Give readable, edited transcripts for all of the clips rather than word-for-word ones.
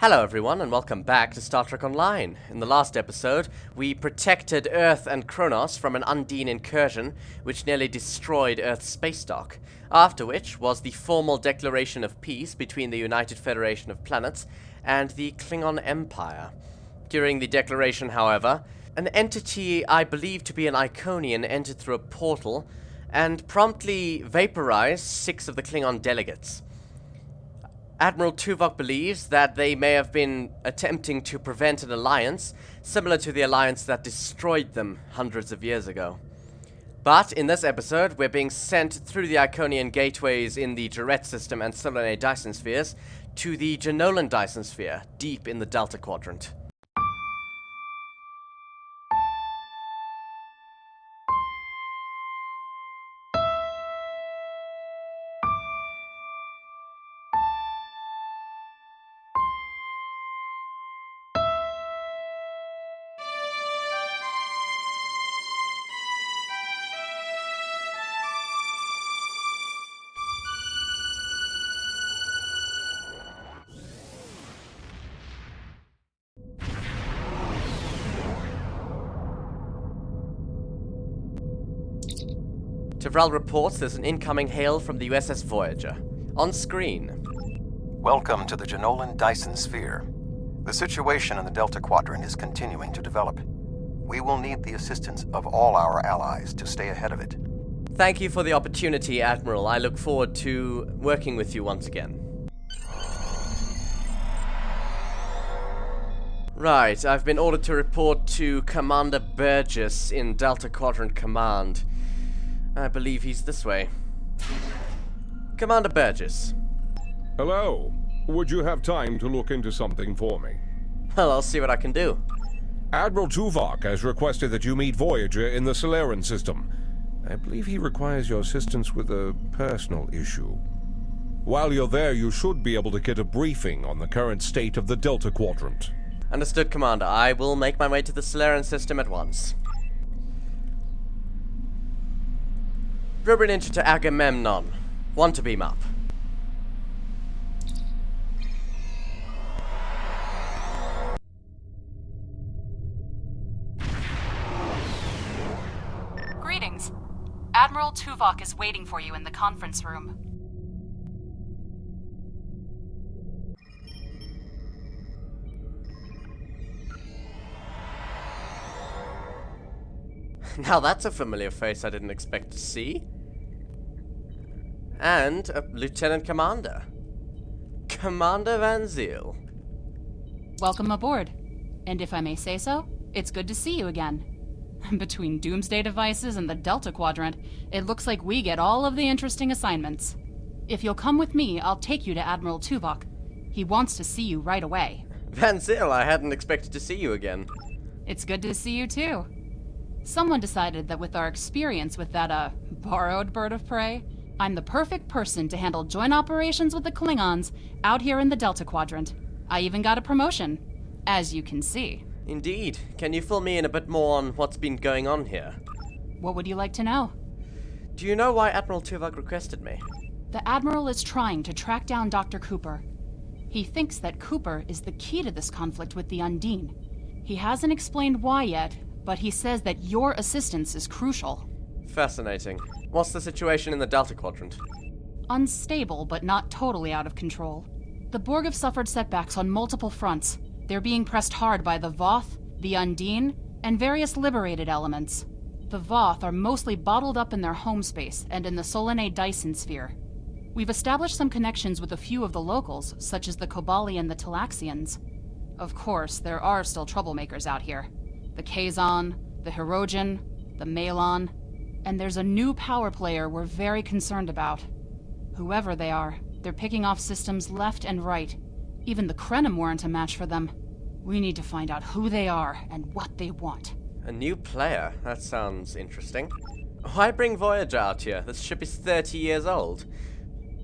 Hello everyone and welcome back to Star Trek Online. In the last episode, we protected Earth and Kronos from an Undine incursion which nearly destroyed Earth's space dock, after which was the formal declaration of peace between the United Federation of Planets and the Klingon Empire. During the declaration, however, an entity I believe to be an Iconian entered through a portal and promptly vaporized 6 of the Klingon delegates. Admiral Tuvok believes that they may have been attempting to prevent an alliance similar to the alliance that destroyed them hundreds of years ago. But in this episode, we're being sent through the Iconian gateways in the Jarrett system and Solanae Dyson spheres to the Janolan Dyson sphere, deep in the Delta Quadrant. Tvrel reports there's an incoming hail from the USS Voyager. On screen. Welcome to the Janolan Dyson sphere. The situation in the Delta Quadrant is continuing to develop. We will need the assistance of all our allies to stay ahead of it. Thank you for the opportunity, Admiral. I look forward to working with you once again. Right, I've been ordered to report to Commander Burgess in Delta Quadrant Command. I believe he's this way. Commander Burgess. Hello. Would you have time to look into something for me? Well, I'll see what I can do. Admiral Tuvok has requested that you meet Voyager in the Solarian system. I believe he requires your assistance with a personal issue. While you're there, you should be able to get a briefing on the current state of the Delta Quadrant. Understood, Commander. I will make my way to the Solarian system at once. Ruben to Agamemnon. 1 to beam up. Greetings. Admiral Tuvok is waiting for you in the conference room. Now that's a familiar face I didn't expect to see. And a Lieutenant Commander. Commander Van Zeel. Welcome aboard. And if I may say so, it's good to see you again. Between doomsday devices and the Delta Quadrant, it looks like we get all of the interesting assignments. If you'll come with me, I'll take you to Admiral Tuvok. He wants to see you right away. Van Zeel, I hadn't expected to see you again. It's good to see you too. Someone decided that with our experience with that, borrowed bird of prey, I'm the perfect person to handle joint operations with the Klingons out here in the Delta Quadrant. I even got a promotion, as you can see. Indeed. Can you fill me in a bit more on what's been going on here? What would you like to know? Do you know why Admiral Tuvok requested me? The Admiral is trying to track down Dr. Cooper. He thinks that Cooper is the key to this conflict with the Undine. He hasn't explained why yet, but he says that your assistance is crucial. Fascinating. What's the situation in the Delta Quadrant? Unstable, but not totally out of control. The Borg have suffered setbacks on multiple fronts. They're being pressed hard by the Voth, the Undine, and various liberated elements. The Voth are mostly bottled up in their home space and in the Solanae Dyson sphere. We've established some connections with a few of the locals, such as the Kobali and the Talaxians. Of course, there are still troublemakers out here. The Kazon, the Hirogen, the Malon, and there's a new power player we're very concerned about. Whoever they are, they're picking off systems left and right. Even the Krenim weren't a match for them. We need to find out who they are and what they want. A new player? That sounds interesting. Why bring Voyager out here? This ship is 30 years old.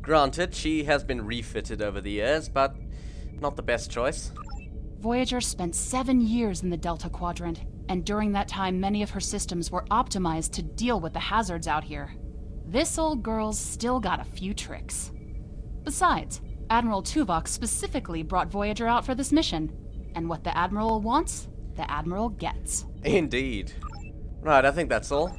Granted, she has been refitted over the years, but not the best choice. Voyager spent 7 years in the Delta Quadrant, and during that time many of her systems were optimized to deal with the hazards out here. This old girl's still got a few tricks. Besides, Admiral Tuvok specifically brought Voyager out for this mission. And what the Admiral wants, the Admiral gets. Indeed. Right, I think that's all.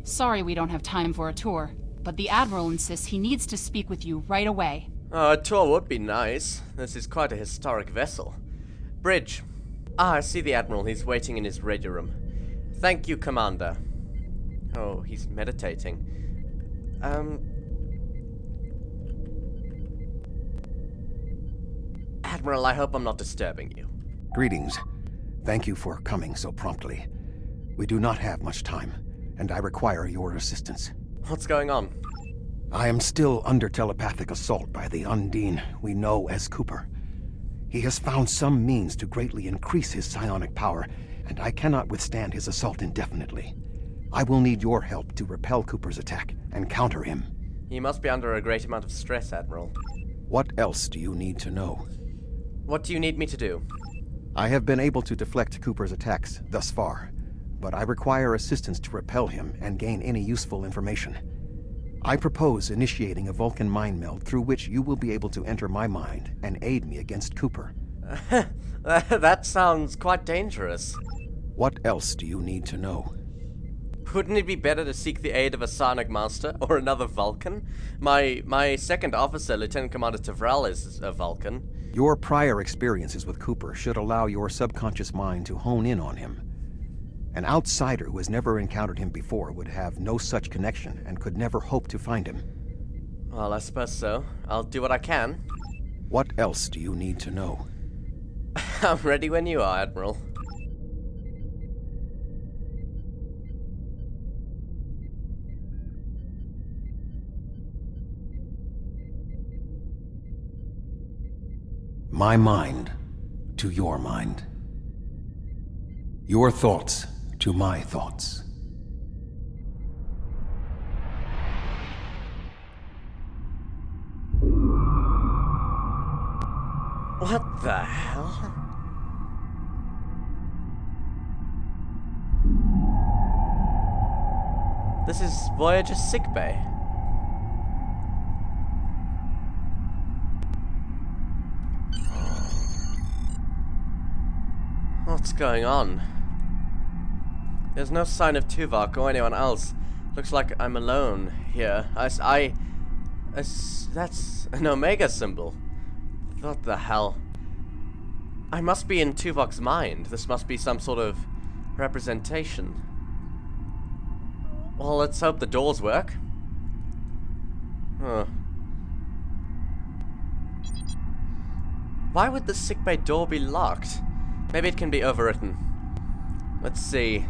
Sorry we don't have time for a tour, but the Admiral insists he needs to speak with you right away. Oh, a tour would be nice. This is quite a historic vessel. Bridge. Ah, I see the Admiral. He's waiting in his radio room. Thank you, Commander. Oh, he's meditating. Admiral, I hope I'm not disturbing you. Greetings. Thank you for coming so promptly. We do not have much time, and I require your assistance. What's going on? I am still under telepathic assault by the Undine we know as Cooper. He has found some means to greatly increase his psionic power, and I cannot withstand his assault indefinitely. I will need your help to repel Cooper's attack and counter him. You must be under a great amount of stress, Admiral. What else do you need to know? What do you need me to do? I have been able to deflect Cooper's attacks thus far, but I require assistance to repel him and gain any useful information. I propose initiating a Vulcan mind meld through which you will be able to enter my mind and aid me against Cooper. That sounds quite dangerous. What else do you need to know? Wouldn't it be better to seek the aid of a psionic master or another Vulcan? My second officer, Lieutenant Commander Tavrel, is a Vulcan. Your prior experiences with Cooper should allow your subconscious mind to hone in on him. An outsider who has never encountered him before would have no such connection and could never hope to find him. Well, I suppose so. I'll do what I can. What else do you need to know? I'm ready when you are, Admiral. My mind to your mind. Your thoughts to my thoughts. What the hell? This is Voyager's sickbay. What's going on? There's no sign of Tuvok or anyone else. Looks like I'm alone here. That's an Omega symbol. What the hell? I must be in Tuvok's mind. This must be some sort of representation. Well, let's hope the doors work. Huh. Why would the sickbay door be locked? Maybe it can be overwritten. Let's see.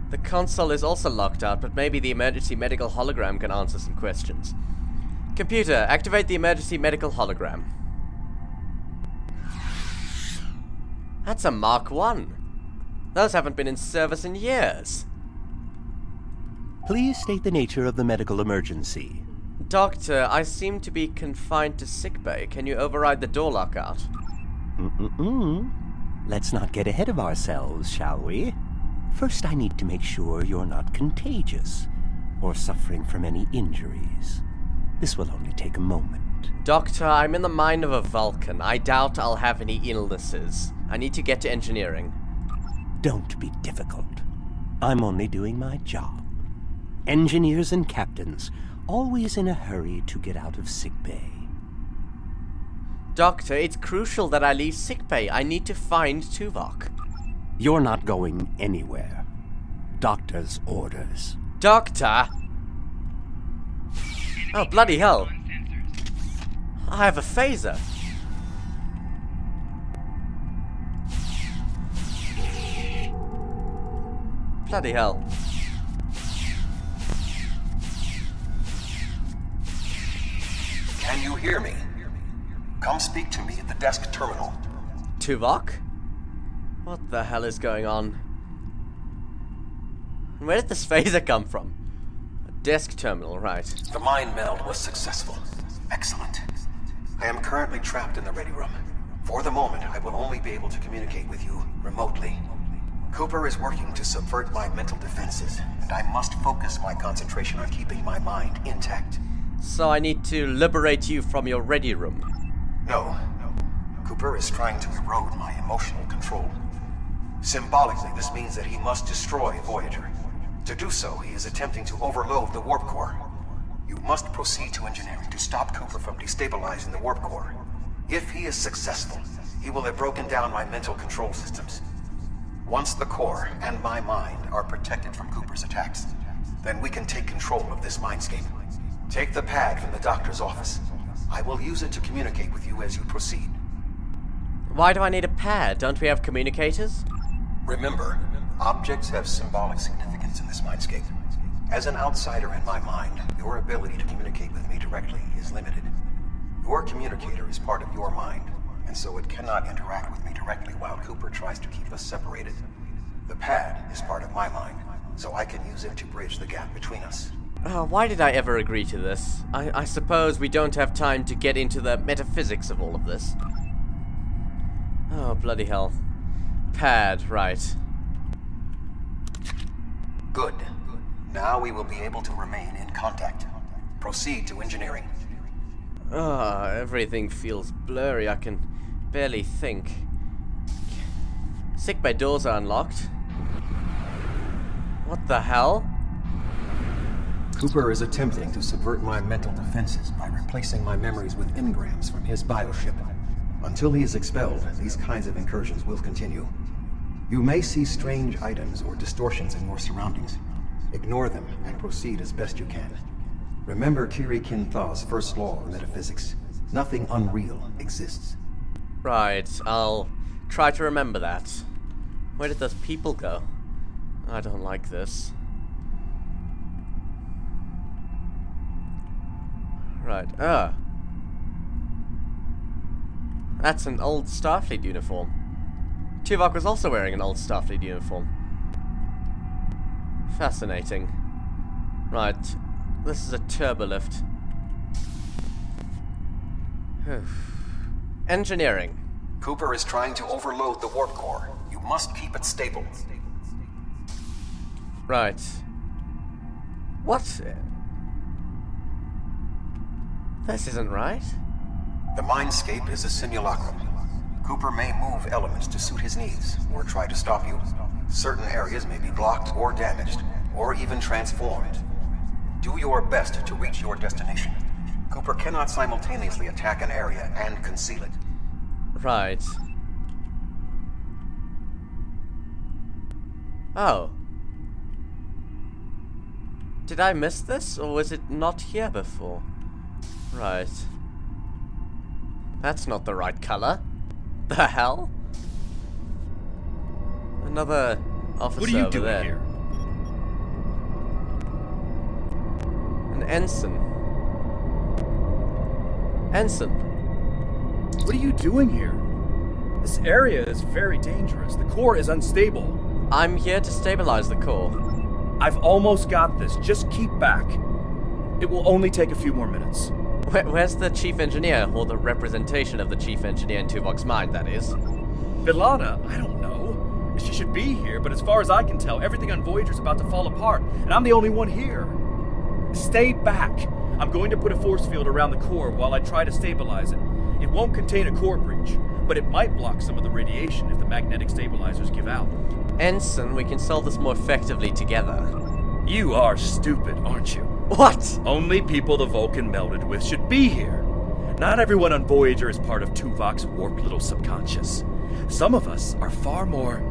The console is also locked out, but maybe the emergency medical hologram can answer some questions. Computer, activate the emergency medical hologram. That's a Mark 1. Those haven't been in service in years. Please state the nature of the medical emergency. Doctor, I seem to be confined to sickbay. Can you override the door lockout? Let's not get ahead of ourselves, shall we? First, I need to make sure you're not contagious or suffering from any injuries. This will only take a moment. Doctor, I'm in the mind of a Vulcan. I doubt I'll have any illnesses. I need to get to engineering. Don't be difficult. I'm only doing my job. Engineers and captains, always in a hurry to get out of sickbay. Doctor, it's crucial that I leave sickbay. I need to find Tuvok. You're not going anywhere. Doctor's orders. Doctor! Oh, bloody hell. I have a phaser. Bloody hell. Can you hear me? Come speak to me at the desk terminal. Tuvok? What the hell is going on? Where did this phaser come from? A desk terminal, right. The mind meld was successful. Excellent. I am currently trapped in the ready room. For the moment, I will only be able to communicate with you remotely. Cooper is working to subvert my mental defenses, and I must focus my concentration on keeping my mind intact. So I need to liberate you from your ready room. No. Cooper is trying to erode my emotional control. Symbolically, this means that he must destroy Voyager. To do so, he is attempting to overload the warp core. You must proceed to engineering to stop Cooper from destabilizing the warp core. If he is successful, he will have broken down my mental control systems. Once the core and my mind are protected from Cooper's attacks, then we can take control of this Mindscape. Take the pad from the doctor's office. I will use it to communicate with you as you proceed. Why do I need a pad? Don't we have communicators? Remember, objects have symbolic significance in this Mindscape. As an outsider in my mind, your ability to communicate with me directly is limited. Your communicator is part of your mind, and so it cannot interact with me directly while Cooper tries to keep us separated. The pad is part of my mind, so I can use it to bridge the gap between us. Why did I ever agree to this? I suppose we don't have time to get into the metaphysics of all of this. Oh, bloody hell. Pad, right. Good. Now we will be able to remain in contact. Proceed to engineering. Everything feels blurry. I can barely think. Sickbay doors are unlocked. What the hell? Cooper is attempting to subvert my mental defenses by replacing my memories with engrams from his bioship. Until he is expelled, these kinds of incursions will continue. You may see strange items or distortions in your surroundings. Ignore them and proceed as best you can. Remember Kiri Kinthaw's first law of metaphysics. Nothing unreal exists. Right, I'll try to remember that. Where did those people go? I don't like this. Right, that's an old Starfleet uniform. Tuvok was also wearing an old Starfleet uniform. Fascinating. Right, this is a turbolift. Engineering. Cooper is trying to overload the warp core. You must keep it stable. Right. What? This isn't right. The Mindscape is a simulacrum. Cooper may move elements to suit his needs, or try to stop you. Certain areas may be blocked or damaged, or even transformed. Do your best to reach your destination. Cooper cannot simultaneously attack an area and conceal it. Right. Oh. Did I miss this, or was it not here before? Right. That's not the right color. The hell? Another officer What are you over doing there. here? An ensign. Ensign. What are you doing here? This area is very dangerous. The core is unstable. I'm here to stabilize the core. I've almost got this. Just keep back. It will only take a few more minutes. Where's the chief engineer, or the representation of the chief engineer in Tuvok's mind, that is? B'Elanna, I don't know. She should be here, but as far as I can tell, everything on Voyager's about to fall apart, and I'm the only one here. Stay back. I'm going to put a force field around the core while I try to stabilize it. It won't contain a core breach, but it might block some of the radiation if the magnetic stabilizers give out. Ensign, we can solve this more effectively together. You are stupid, aren't you? What? Only people the Vulcan melded with should be here. Not everyone on Voyager is part of Tuvok's warped little subconscious. Some of us are far more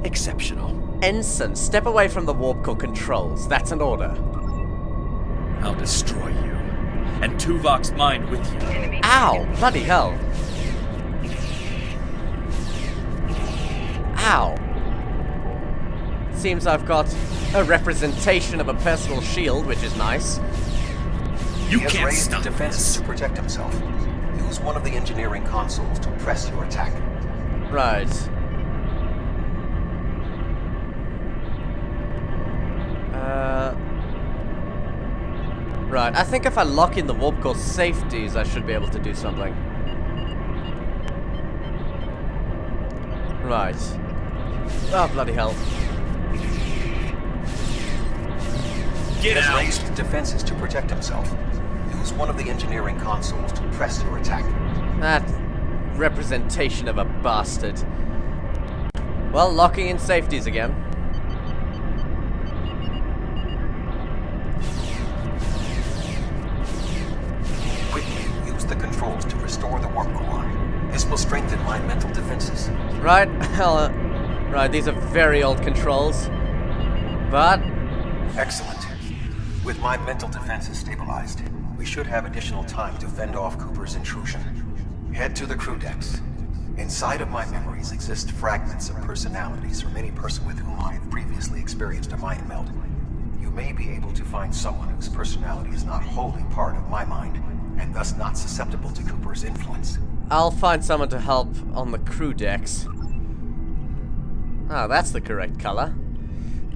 exceptional. Ensign, step away from the warp core controls. That's an order. I'll destroy you, and Tuvok's mind with you. Ow! Bloody hell. Ow. Seems I've got a representation of a personal shield, which is nice. You He has can't raised stop defenses this. to protect himself. Use one of the engineering consoles to press your attack. Right. Right, I think if I lock in the warp core safeties, I should be able to do something. Right. Oh, bloody hell. Get He has out! raised defenses to protect himself. Use one of the engineering consoles to press your attack. That representation of a bastard. Well, locking in safeties again. Quickly use the controls to restore the warp core. This will strengthen my mental defenses. Right? Hell, right, these are very old controls. But Excellent. With my mental defenses stabilized, we should have additional time to fend off Cooper's intrusion. Head to the crew decks. Inside of my memories exist fragments of personalities from any person with whom I have previously experienced a mind meld. You may be able to find someone whose personality is not wholly part of my mind, and thus not susceptible to Cooper's influence. I'll find someone to help on the crew decks. Ah, that's the correct color.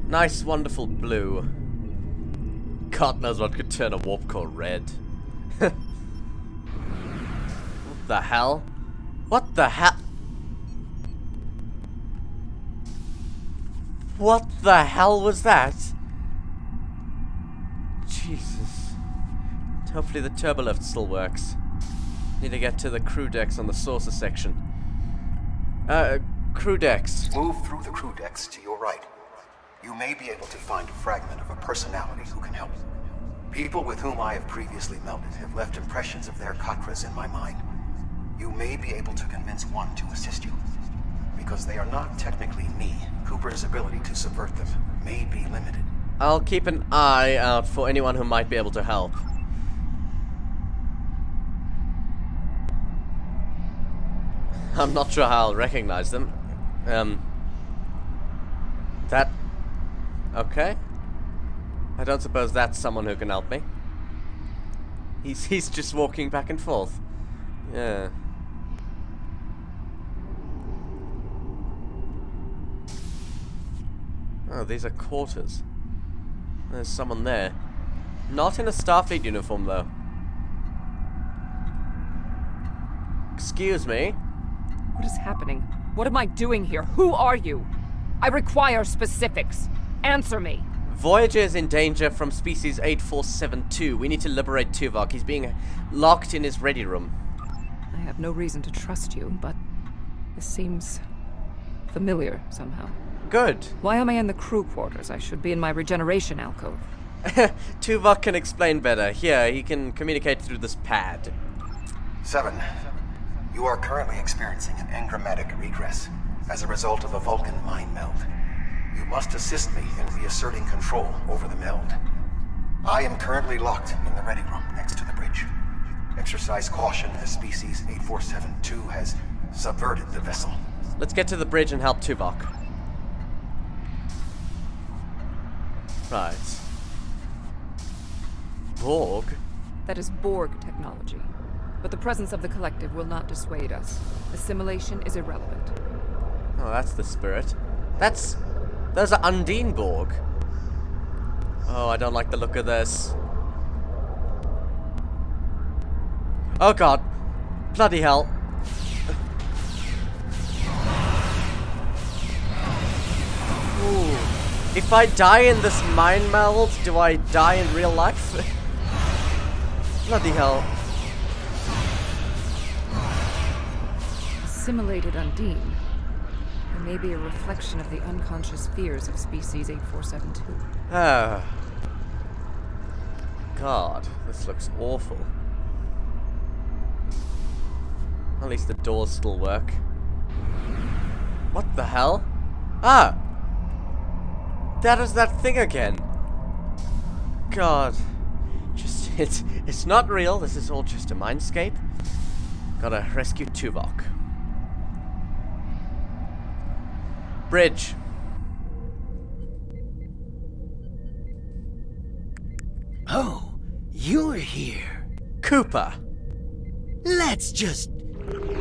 Nice, wonderful blue. God knows what could turn a warp core red. What the hell? What the hell? What the hell was that? Jesus. Hopefully the turbolift still works. Need to get to the crew decks on the saucer section. Crew decks. Move through the crew decks to your right. You may be able to find a fragment of a personality who can help. People with whom I have previously melded have left impressions of their Katras in my mind. You may be able to convince one to assist you. Because they are not technically me, Cooper's ability to subvert them may be limited. I'll keep an eye out for anyone who might be able to help. I'm not sure how I'll recognize them. That... Okay. I don't suppose that's someone who can help me. He's just walking back and forth. Yeah. Oh, these are quarters. There's someone there. Not in a Starfleet uniform, though. Excuse me? What is happening? What am I doing here? Who are you? I require specifics. Answer me. Voyager is in danger from species 8472. We need to liberate Tuvok. He's being locked in his ready room. I have no reason to trust you, but this seems familiar somehow. Good. Why am I in the crew quarters? I should be in my regeneration alcove. Tuvok can explain better. Here, he can communicate through this pad. 7. You are currently experiencing an engrammatic regress as a result of a Vulcan mind meld. You must assist me in reasserting control over the meld. I am currently locked in the ready room next to the bridge. Exercise caution as species 8472 has subverted the vessel. Let's get to the bridge and help Tuvok. Right. Borg? That is Borg technology. But the presence of the collective will not dissuade us. Assimilation is irrelevant. Oh, that's the spirit. Those are Undine Borg. Oh, I don't like the look of this. Oh god. Bloody hell. Ooh. If I die in this mind meld, do I die in real life? Bloody hell. Assimilated Undine. It may be a reflection of the unconscious fears of species 8472. Ah. God, this looks awful. At least the doors still work. What the hell? Ah! That is that thing again. God. It's not real. This is all just a mindscape. Gotta rescue Tuvok. Bridge. Oh, you're here. Cooper. Let's just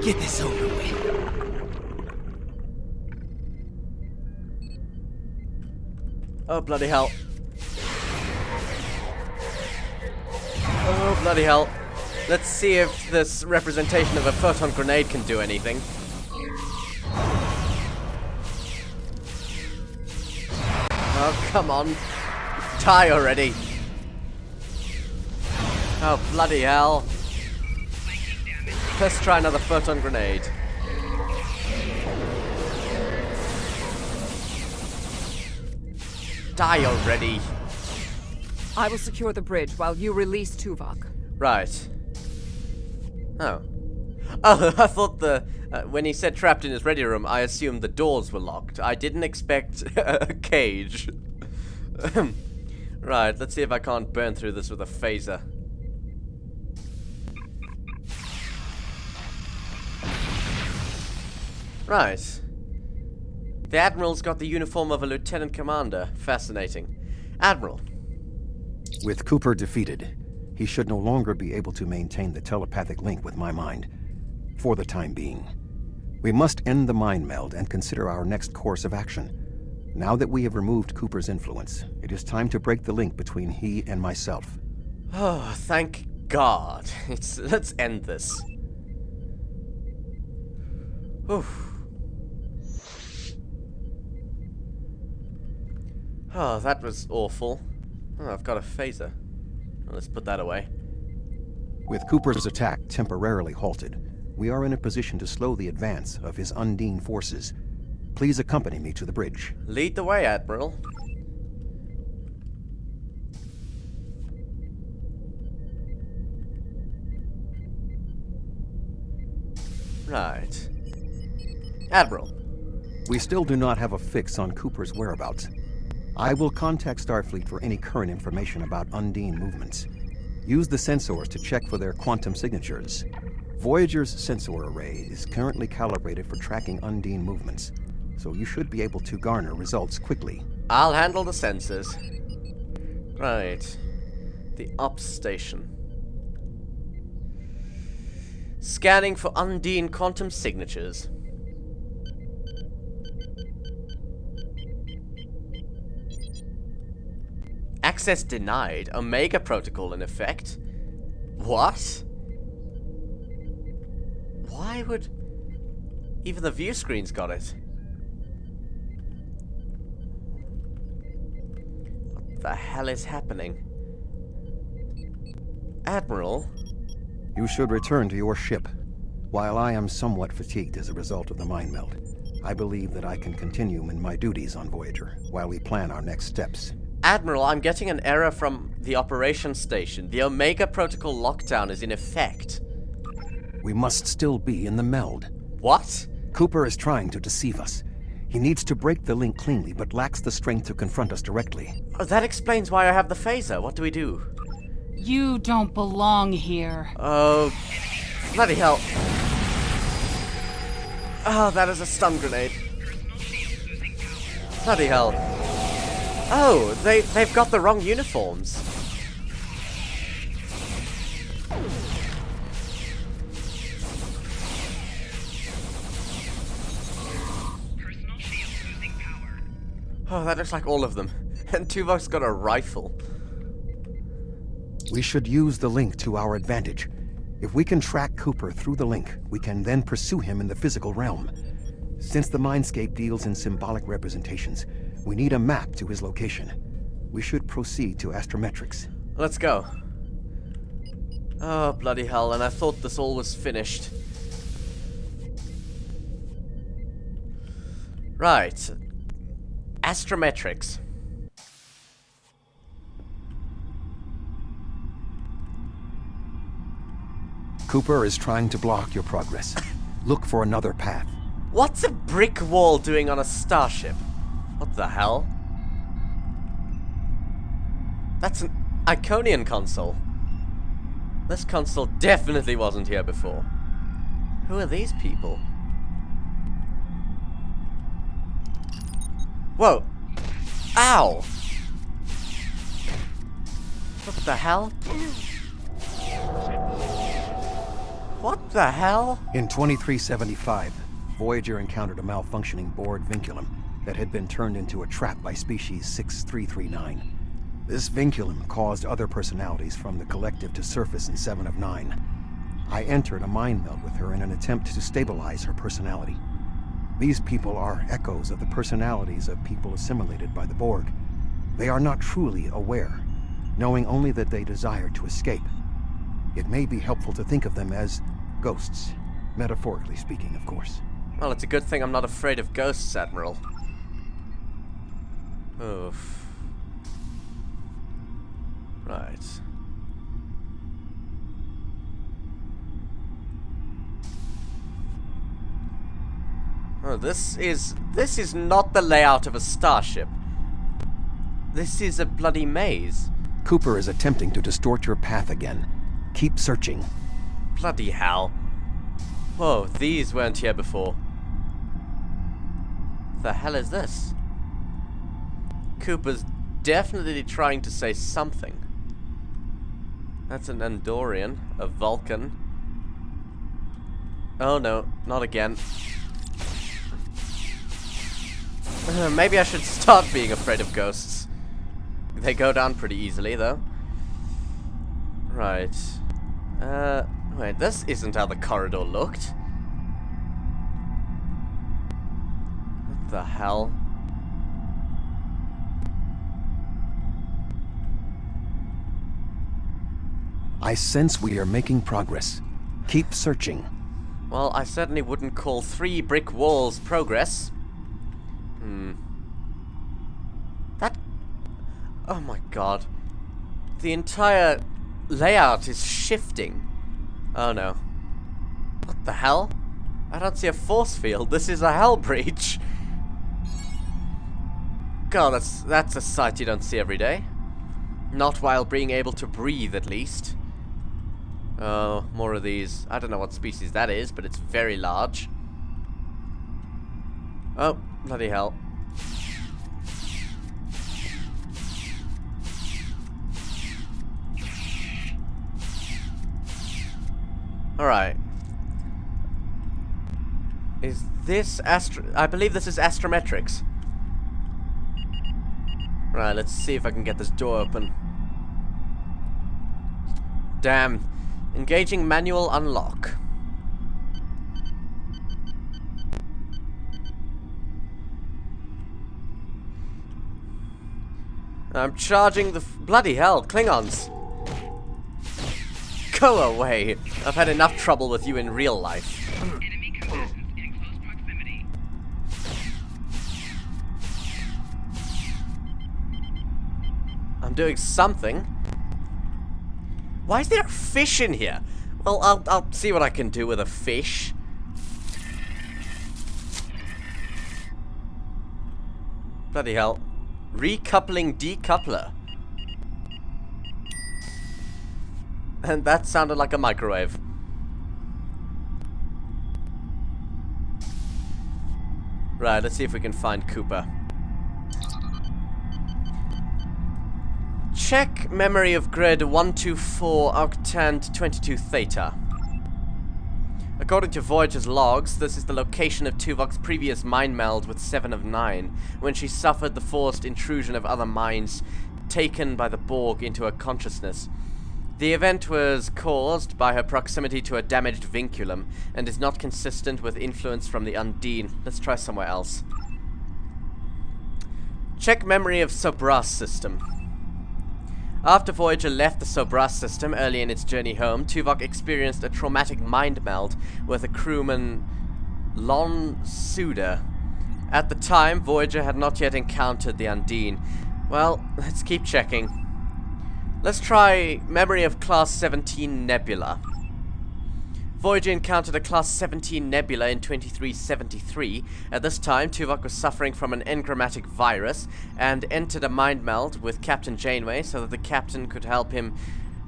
get this over with. Oh, bloody hell. Oh, bloody hell. Let's see if this representation of a photon grenade can do anything. Oh, come on. Die already. Oh, bloody hell. Let's try another photon grenade. Die already. I will secure the bridge while you release Tuvok. Right. Oh. Oh, I thought when he said trapped in his ready room, I assumed the doors were locked. I didn't expect a cage. Right, let's see if I can't burn through this with a phaser. Right. The Admiral's got the uniform of a Lieutenant Commander. Fascinating. Admiral. With Cooper defeated, he should no longer be able to maintain the telepathic link with my mind. For the time being. We must end the mind meld and consider our next course of action. Now that we have removed Cooper's influence, it is time to break the link between he and myself. Oh, thank God. Let's end this. Oof. Oh, that was awful. Oh, I've got a phaser. Well, let's put that away. With Cooper's attack temporarily halted, we are in a position to slow the advance of his Undine forces. Please accompany me to the bridge. Lead the way, Admiral. Right. Admiral. We still do not have a fix on Cooper's whereabouts. I will contact Starfleet for any current information about Undine movements. Use the sensors to check for their quantum signatures. Voyager's sensor array is currently calibrated for tracking Undine movements, so you should be able to garner results quickly. I'll handle the sensors. Right. The Ops Station. Scanning for Undine quantum signatures. Access denied. Omega protocol in effect. What? Why would... Even the view screen's got it. What the hell is happening? Admiral? You should return to your ship. While I am somewhat fatigued as a result of the mind meld, I believe that I can continue in my duties on Voyager while we plan our next steps. Admiral, I'm getting an error from the operations station. The Omega protocol lockdown is in effect. We must still be in the meld. What? Cooper is trying to deceive us. He needs to break the link cleanly, but lacks the strength to confront us directly. Oh, that explains why I have the phaser. What do we do? You don't belong here. Oh, bloody hell. Oh, that is a stun grenade. Bloody hell. Oh, they've got the wrong uniforms. Oh, that looks like all of them. And Tuvok's got a rifle. We should use the link to our advantage. If we can track Cooper through the link, we can then pursue him in the physical realm. Since the Mindscape deals in symbolic representations, we need a map to his location. We should proceed to astrometrics. Let's go. Oh, bloody hell, and I thought this all was finished. Right. Astrometrics. Cooper is trying to block your progress. Look for another path. What's a brick wall doing on a starship? What the hell? That's an Iconian console. This console definitely wasn't here before. Who are these people? Whoa! Ow! What the hell? What the hell? In 2375, Voyager encountered a malfunctioning Borg vinculum that had been turned into a trap by species 6339. This vinculum caused other personalities from the collective to surface in 7 of 9. I entered a mind meld with her in an attempt to stabilize her personality. These people are echoes of the personalities of people assimilated by the Borg. They are not truly aware, knowing only that they desire to escape. It may be helpful to think of them as ghosts, metaphorically speaking, of course. Well, it's a good thing I'm not afraid of ghosts, Admiral. Oof. Right. Oh, this is not the layout of a starship. This is a bloody maze. Cooper is attempting to distort your path again. Keep searching. Bloody hell. Whoa, these weren't here before. The hell is this? Cooper's definitely trying to say something. That's an Andorian, a Vulcan. Oh no, not again. Maybe I should start being afraid of ghosts. They go down pretty easily, though. Right. Wait, this isn't how the corridor looked. What the hell? I sense we are making progress. Keep searching. Well, I certainly wouldn't call 3 brick walls progress. That... Oh my god. The entire layout is shifting. Oh no. What the hell? I don't see a force field. This is a hell breach. God, that's a sight you don't see every day. Not while being able to breathe, at least. Oh, more of these. I don't know what species that is, but it's very large. Oh, bloody hell. Alright. Is this I believe this is astrometrics. Right, let's see if I can get this door open. Damn. Engaging manual unlock. I'm charging the bloody hell, Klingons. Go away. I've had enough trouble with you in real life. Enemy combatants in close proximity. I'm doing something. Why is there a fish in here? Well, I'll see what I can do with a fish. Bloody hell. Recoupling decoupler. And that sounded like a microwave. Right, let's see if we can find Cooper. Check memory of grid 124 octant 22 theta. According to Voyager's logs, this is the location of Tuvok's previous mind meld with 7 of 9, when she suffered the forced intrusion of other minds taken by the Borg into her consciousness. The event was caused by her proximity to a damaged vinculum, and is not consistent with influence from the Undine. Let's try somewhere else. Check memory of Sobras system. After Voyager left the Sobras system early in its journey home, Tuvok experienced a traumatic mind meld with a crewman, Lon Suda. At the time, Voyager had not yet encountered the Undine. Well, let's keep checking. Let's try memory of Class 17 Nebula. Voyager encountered a Class 17 Nebula in 2373. At this time, Tuvok was suffering from an engrammatic virus and entered a mind meld with Captain Janeway so that the captain could help him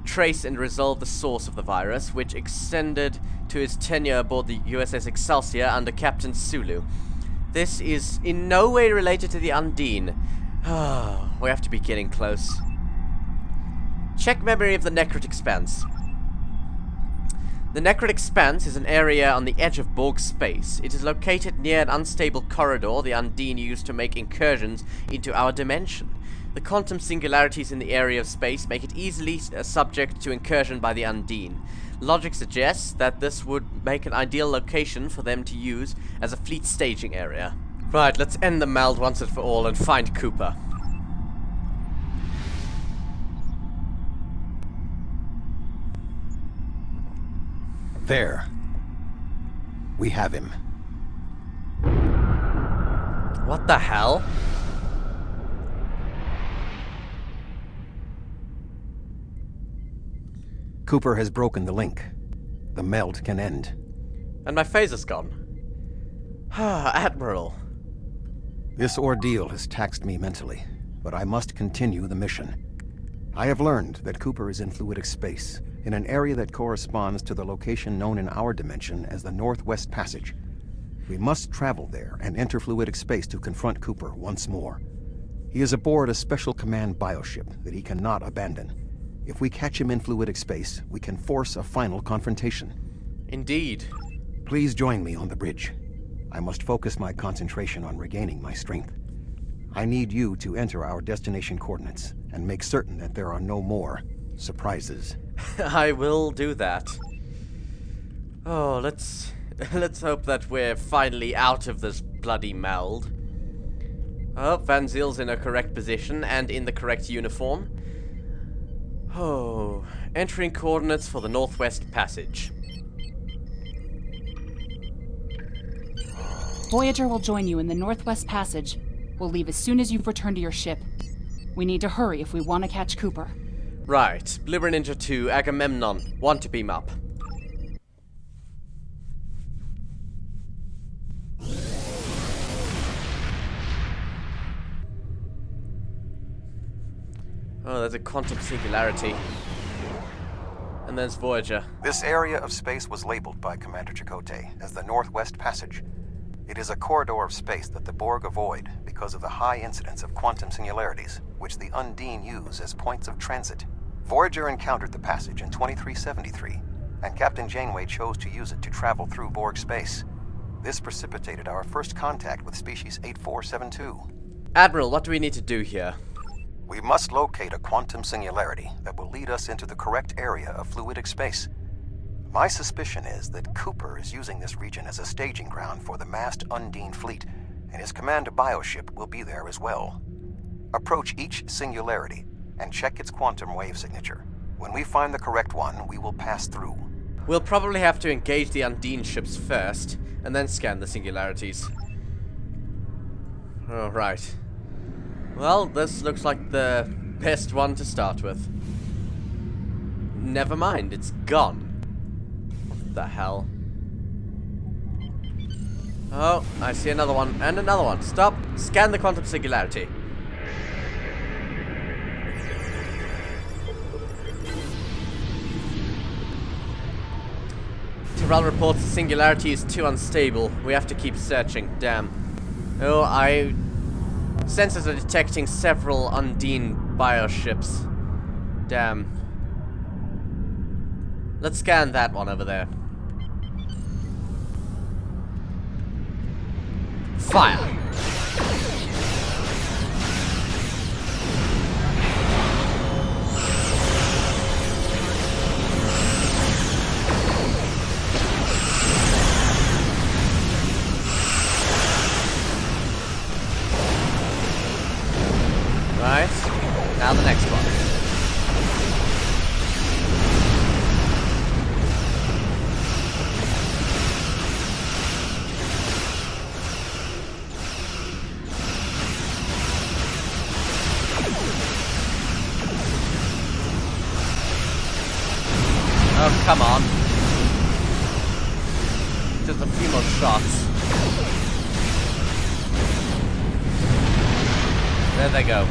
trace and resolve the source of the virus, which extended to his tenure aboard the USS Excelsior under Captain Sulu. This is in no way related to the Undine. We have to be getting close. Check memory of the Necrit Expanse. The Necrit Expanse is an area on the edge of Borg space. It is located near an unstable corridor the Undine used to make incursions into our dimension. The quantum singularities in the area of space make it easily subject to incursion by the Undine. Logic suggests that this would make an ideal location for them to use as a fleet staging area. Right, let's end the meld once and for all and find Cooper. There. We have him. What the hell? Cooper has broken the link. The meld can end. And my phaser's gone. Admiral. This ordeal has taxed me mentally, but I must continue the mission. I have learned that Cooper is in fluidic space, in an area that corresponds to the location known in our dimension as the Northwest Passage. We must travel there and enter fluidic space to confront Cooper once more. He is aboard a special command bioship that he cannot abandon. If we catch him in fluidic space, we can force a final confrontation. Indeed. Please join me on the bridge. I must focus my concentration on regaining my strength. I need you to enter our destination coordinates and make certain that there are no more surprises. I will do that. Oh, let's hope that we're finally out of this bloody meld. Oh, Van Ziel's in a correct position and in the correct uniform. Oh, entering coordinates for the Northwest Passage. Voyager will join you in the Northwest Passage. We'll leave as soon as you've returned to your ship. We need to hurry if we want to catch Cooper. Right. Libra Ninja 2, Agamemnon. Want to beam up. Oh, there's a quantum singularity. And there's Voyager. This area of space was labeled by Commander Chakotay as the Northwest Passage. It is a corridor of space that the Borg avoid because of the high incidence of quantum singularities, which the Undine use as points of transit. Voyager encountered the passage in 2373, and Captain Janeway chose to use it to travel through Borg space. This precipitated our first contact with species 8472. Admiral, what do we need to do here? We must locate a quantum singularity that will lead us into the correct area of fluidic space. My suspicion is that Cooper is using this region as a staging ground for the massed Undine fleet, and his command bioship will be there as well. Approach each singularity and check its quantum wave signature. When we find the correct one, we will pass through. We'll probably have to engage the Undine ships first, and then scan the singularities. Oh, right. Well, this looks like the best one to start with. Never mind, it's gone. What the hell? Oh, I see another one, and another one. Stop! Scan the quantum singularity. Tyrell reports the singularity is too unstable. We have to keep searching. Damn. Oh, sensors are detecting several Undine bioships. Damn. Let's scan that one over there. Fire! Right, now the next one. Oh, come on. Just a few more shots. There they go.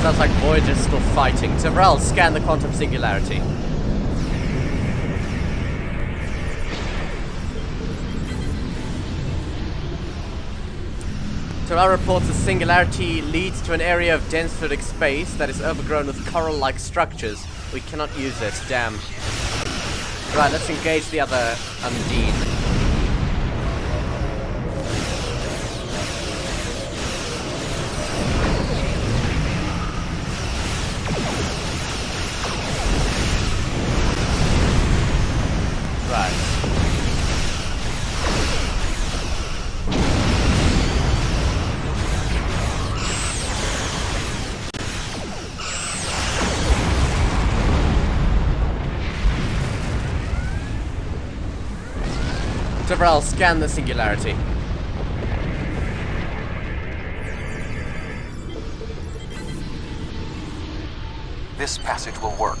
Sounds like Voyager's still fighting. Tyrell, scan the quantum singularity. Tyrell reports the singularity leads to an area of dense fluidic space that is overgrown with coral-like structures. We cannot use it, damn. Right, let's engage the other Undine. Christopher, I'll scan the singularity. This passage will work.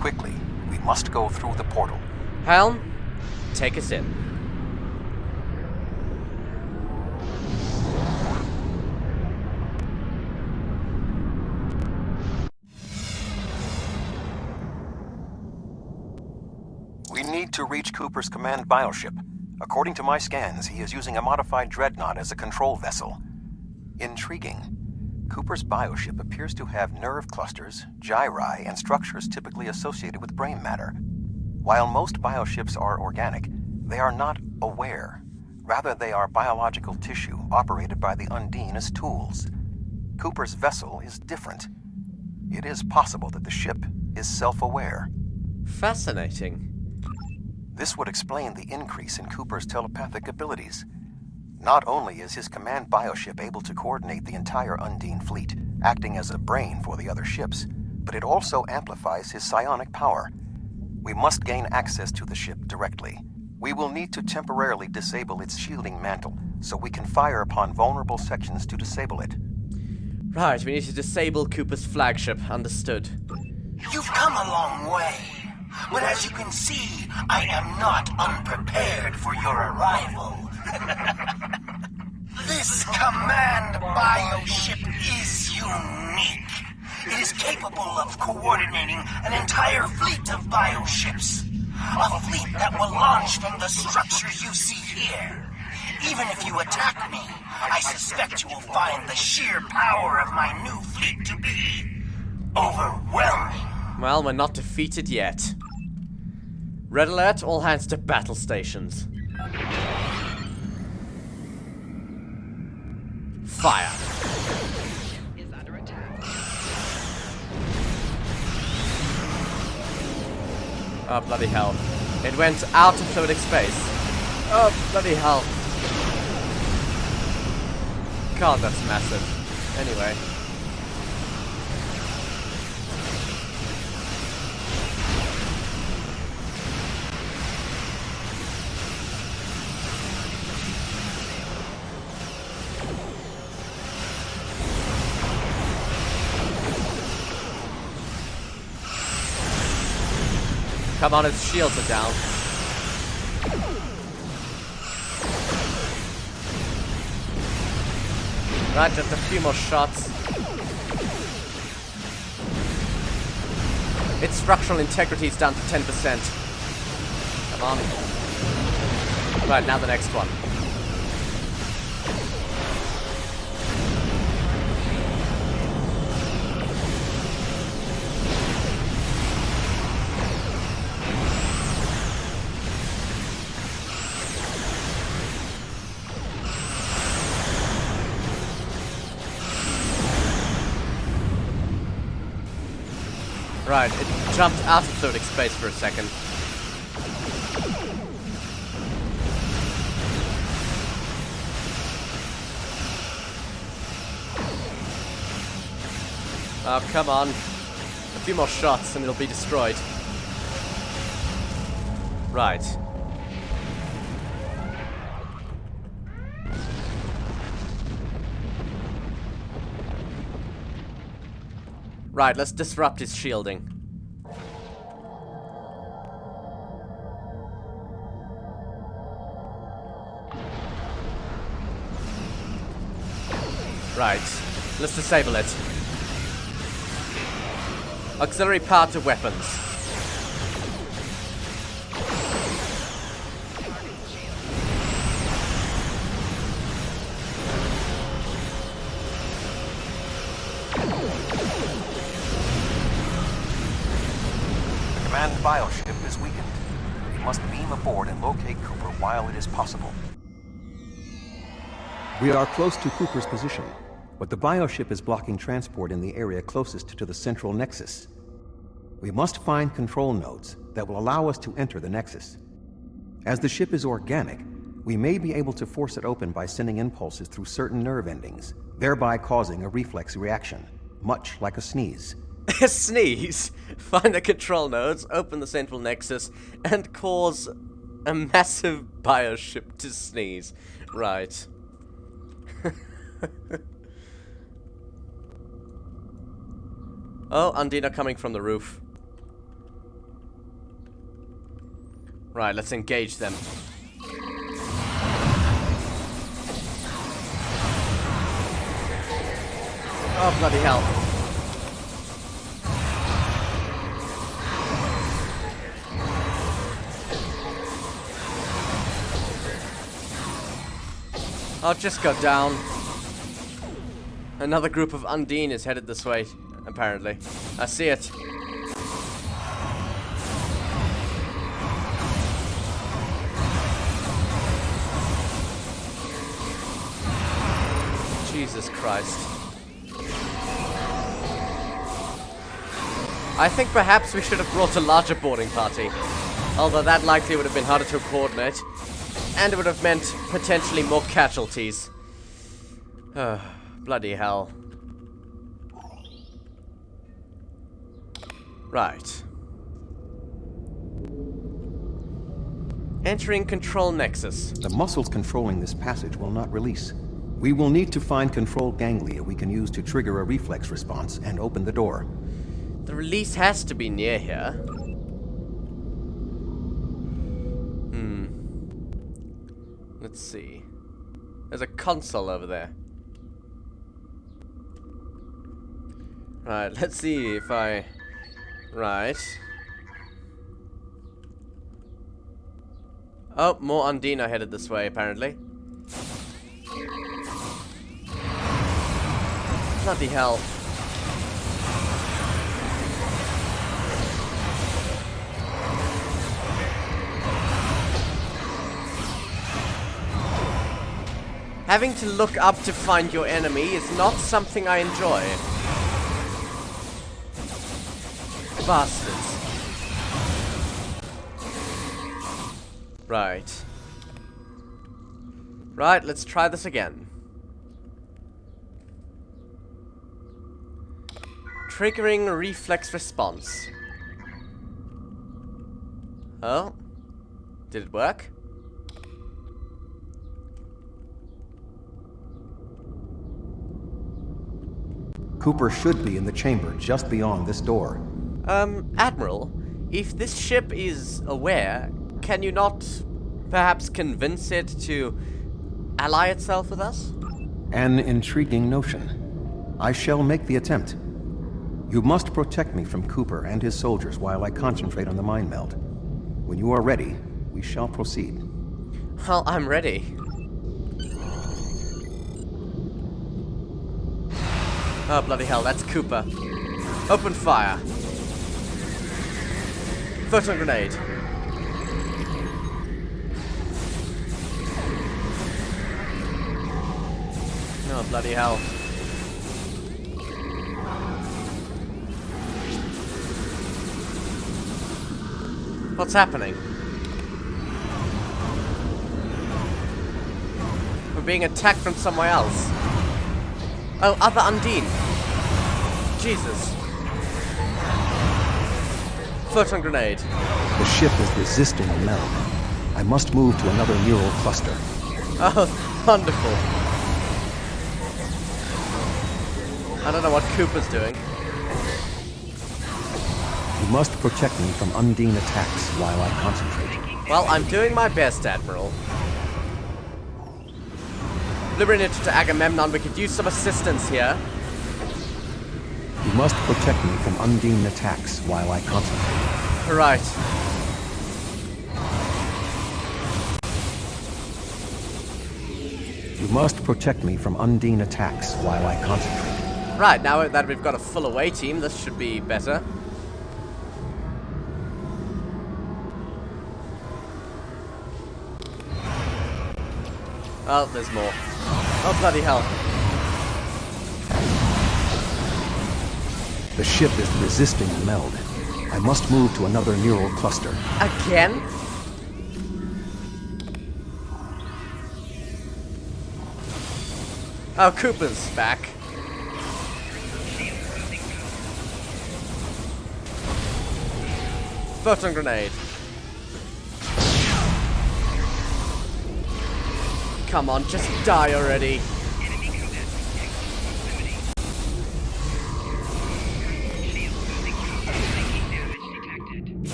Quickly, we must go through the portal. Helm, take us in. We need to reach Cooper's command bioship. According to my scans, he is using a modified dreadnought as a control vessel. Intriguing. Cooper's bioship appears to have nerve clusters, gyri, and structures typically associated with brain matter. While most bioships are organic, they are not aware. Rather, they are biological tissue operated by the Undine as tools. Cooper's vessel is different. It is possible that the ship is self-aware. Fascinating. This would explain the increase in Cooper's telepathic abilities. Not only is his command bioship able to coordinate the entire Undine fleet, acting as a brain for the other ships, but it also amplifies his psionic power. We must gain access to the ship directly. We will need to temporarily disable its shielding mantle, so we can fire upon vulnerable sections to disable it. Right, we need to disable Cooper's flagship. Understood. You've come a long way, but as you can see, I am not unprepared for your arrival. This command bioship is unique. It is capable of coordinating an entire fleet of bioships. A fleet that will launch from the structures you see here. Even if you attack me, I suspect you will find the sheer power of my new fleet to be overwhelming. Well, we're not defeated yet. Red alert, all hands to battle stations. Fire. Is under attack. Oh, bloody hell. It went out of fluidic space. Oh, bloody hell. God, that's massive. Anyway. Come on, his shields are down. Right, just a few more shots. Its structural integrity is down to 10%. Come on. Right, now the next one. Right, it jumped out of fluidic space for a second. Oh, come on. A few more shots and it'll be destroyed. Right. Right, let's disrupt his shielding. Right, let's disable it. Auxiliary power to weapons. Command bioship is weakened. We must beam aboard and locate Cooper while it is possible. We are close to Cooper's position, but the bioship is blocking transport in the area closest to the central Nexus. We must find control nodes that will allow us to enter the Nexus. As the ship is organic, we may be able to force it open by sending impulses through certain nerve endings, thereby causing a reflex reaction, much like a sneeze. A sneeze? Find the control nodes, open the central Nexus, and cause A massive bioship to sneeze. Right. Oh, Undine are coming from the roof. Right, let's engage them. Oh, bloody hell. I'll just go down. Another group of Undine is headed this way, apparently. I see it. Jesus Christ. I think perhaps we should have brought a larger boarding party. Although that likely would have been harder to coordinate. And it would have meant potentially more casualties. Bloody hell. Right. Entering Control Nexus. The muscles controlling this passage will not release. We will need to find control ganglia we can use to trigger a reflex response and open the door. The release has to be near here. Let's see. There's a console over there. Right, let's see if I... Right. Oh, more Undine are headed this way, apparently. Bloody hell. Having to look up to find your enemy is not something I enjoy. Bastards. Right. Right, let's try this again. Triggering reflex response. Oh? Did it work? Cooper should be in the chamber just beyond this door. Admiral, if this ship is aware, can you not perhaps convince it to ally itself with us? An intriguing notion. I shall make the attempt. You must protect me from Cooper and his soldiers while I concentrate on the mind meld. When you are ready, we shall proceed. Well, I'm ready. Oh, bloody hell, that's Cooper. Open fire. Photon grenade. Oh, bloody hell. What's happening? We're being attacked from somewhere else. Oh, other Undine. Jesus. Photon grenade. The ship is resisting a meld. I must move to another neural cluster. Oh, wonderful. I don't know what Cooper's doing. You must protect me from Undine attacks while I concentrate. Well, I'm doing my best, Admiral. Liberated to Agamemnon, we could use some assistance here. You must protect me from Undine attacks while I concentrate. Right. You must protect me from Undine attacks while I concentrate. Right, now that we've got a full away team, this should be better. Oh, there's more. Oh, bloody hell. The ship is resisting the meld. I must move to another neural cluster. Again? Oh, Cooper's back. Photon grenade. Come on, just die already.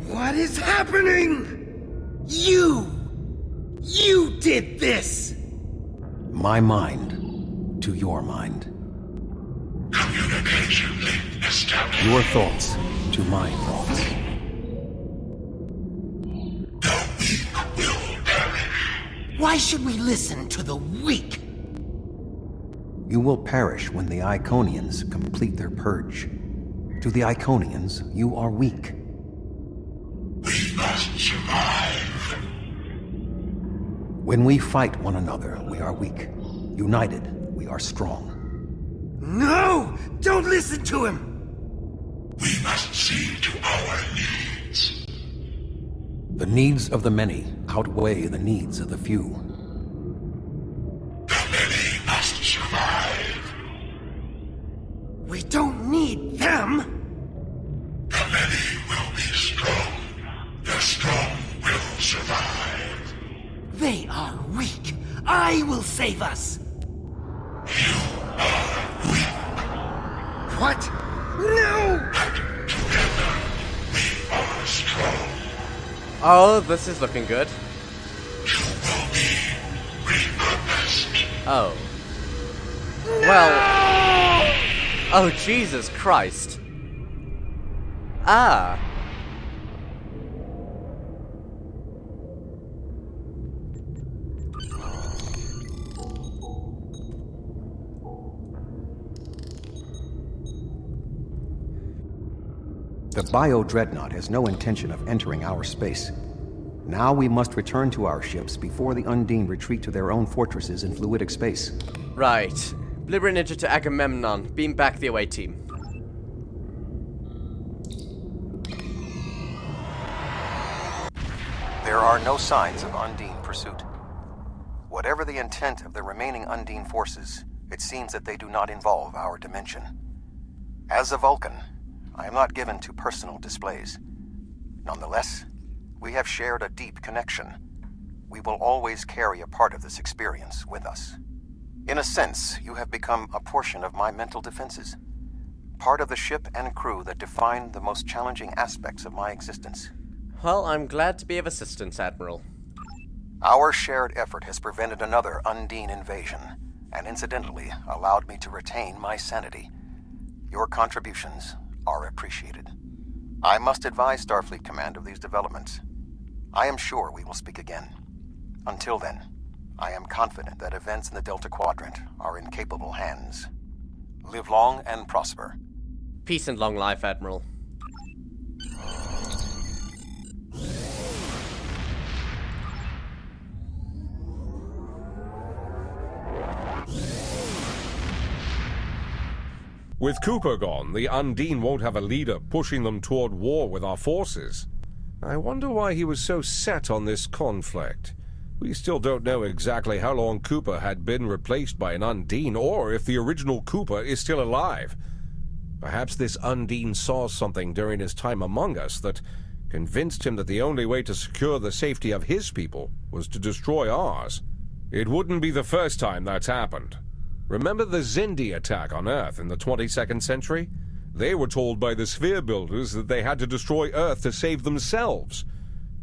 What is happening? You did this! My mind to your mind. Communication link established. Your thoughts to my thoughts. The weak will perish. Why should we listen to the weak? You will perish when the Iconians complete their purge. To the Iconians, you are weak. We must survive. When we fight one another, we are weak. United, we are strong. No! Don't listen to him! We must see to our needs. The needs of the many outweigh the needs of the few. The many must survive. We don't need them! The many will be strong. The strong will survive. They are weak. I will save us! You are weak. What? No! Together, we are strong. Oh, this is looking good. You will be repurposed. Oh. Well. Oh, Jesus Christ. Ah. The Bio-Dreadnought has no intention of entering our space. Now we must return to our ships before the Undine retreat to their own fortresses in fluidic space. Right. Blibber Ninja to Agamemnon. Beam back the away team. There are no signs of Undine pursuit. Whatever the intent of the remaining Undine forces, it seems that they do not involve our dimension. As a Vulcan, I am not given to personal displays. Nonetheless, we have shared a deep connection. We will always carry a part of this experience with us. In a sense, you have become a portion of my mental defenses. Part of the ship and crew that define the most challenging aspects of my existence. Well, I'm glad to be of assistance, Admiral. Our shared effort has prevented another Undine invasion, and incidentally allowed me to retain my sanity. Your contributions are appreciated. I must advise Starfleet Command of these developments. I am sure we will speak again. Until then, I am confident that events in the Delta Quadrant are in capable hands. Live long and prosper. Peace and long life, Admiral. With Cooper gone, the Undine won't have a leader pushing them toward war with our forces. I wonder why he was so set on this conflict. We still don't know exactly how long Cooper had been replaced by an Undine, or if the original Cooper is still alive. Perhaps this Undine saw something during his time among us that convinced him that the only way to secure the safety of his people was to destroy ours. It wouldn't be the first time that's happened. Remember the Xindi attack on Earth in the 22nd century? They were told by the Sphere Builders that they had to destroy Earth to save themselves.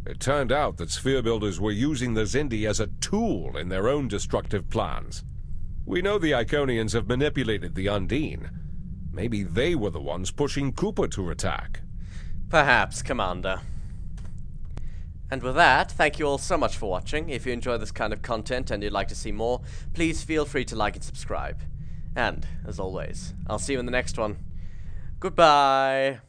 It turned out that Sphere Builders were using the Xindi as a tool in their own destructive plans. We know the Iconians have manipulated the Undine. Maybe they were the ones pushing Cooper to attack. Perhaps, Commander. And with that, thank you all so much for watching. If you enjoy this kind of content and you'd like to see more, please feel free to like and subscribe. And, as always, I'll see you in the next one. Goodbye!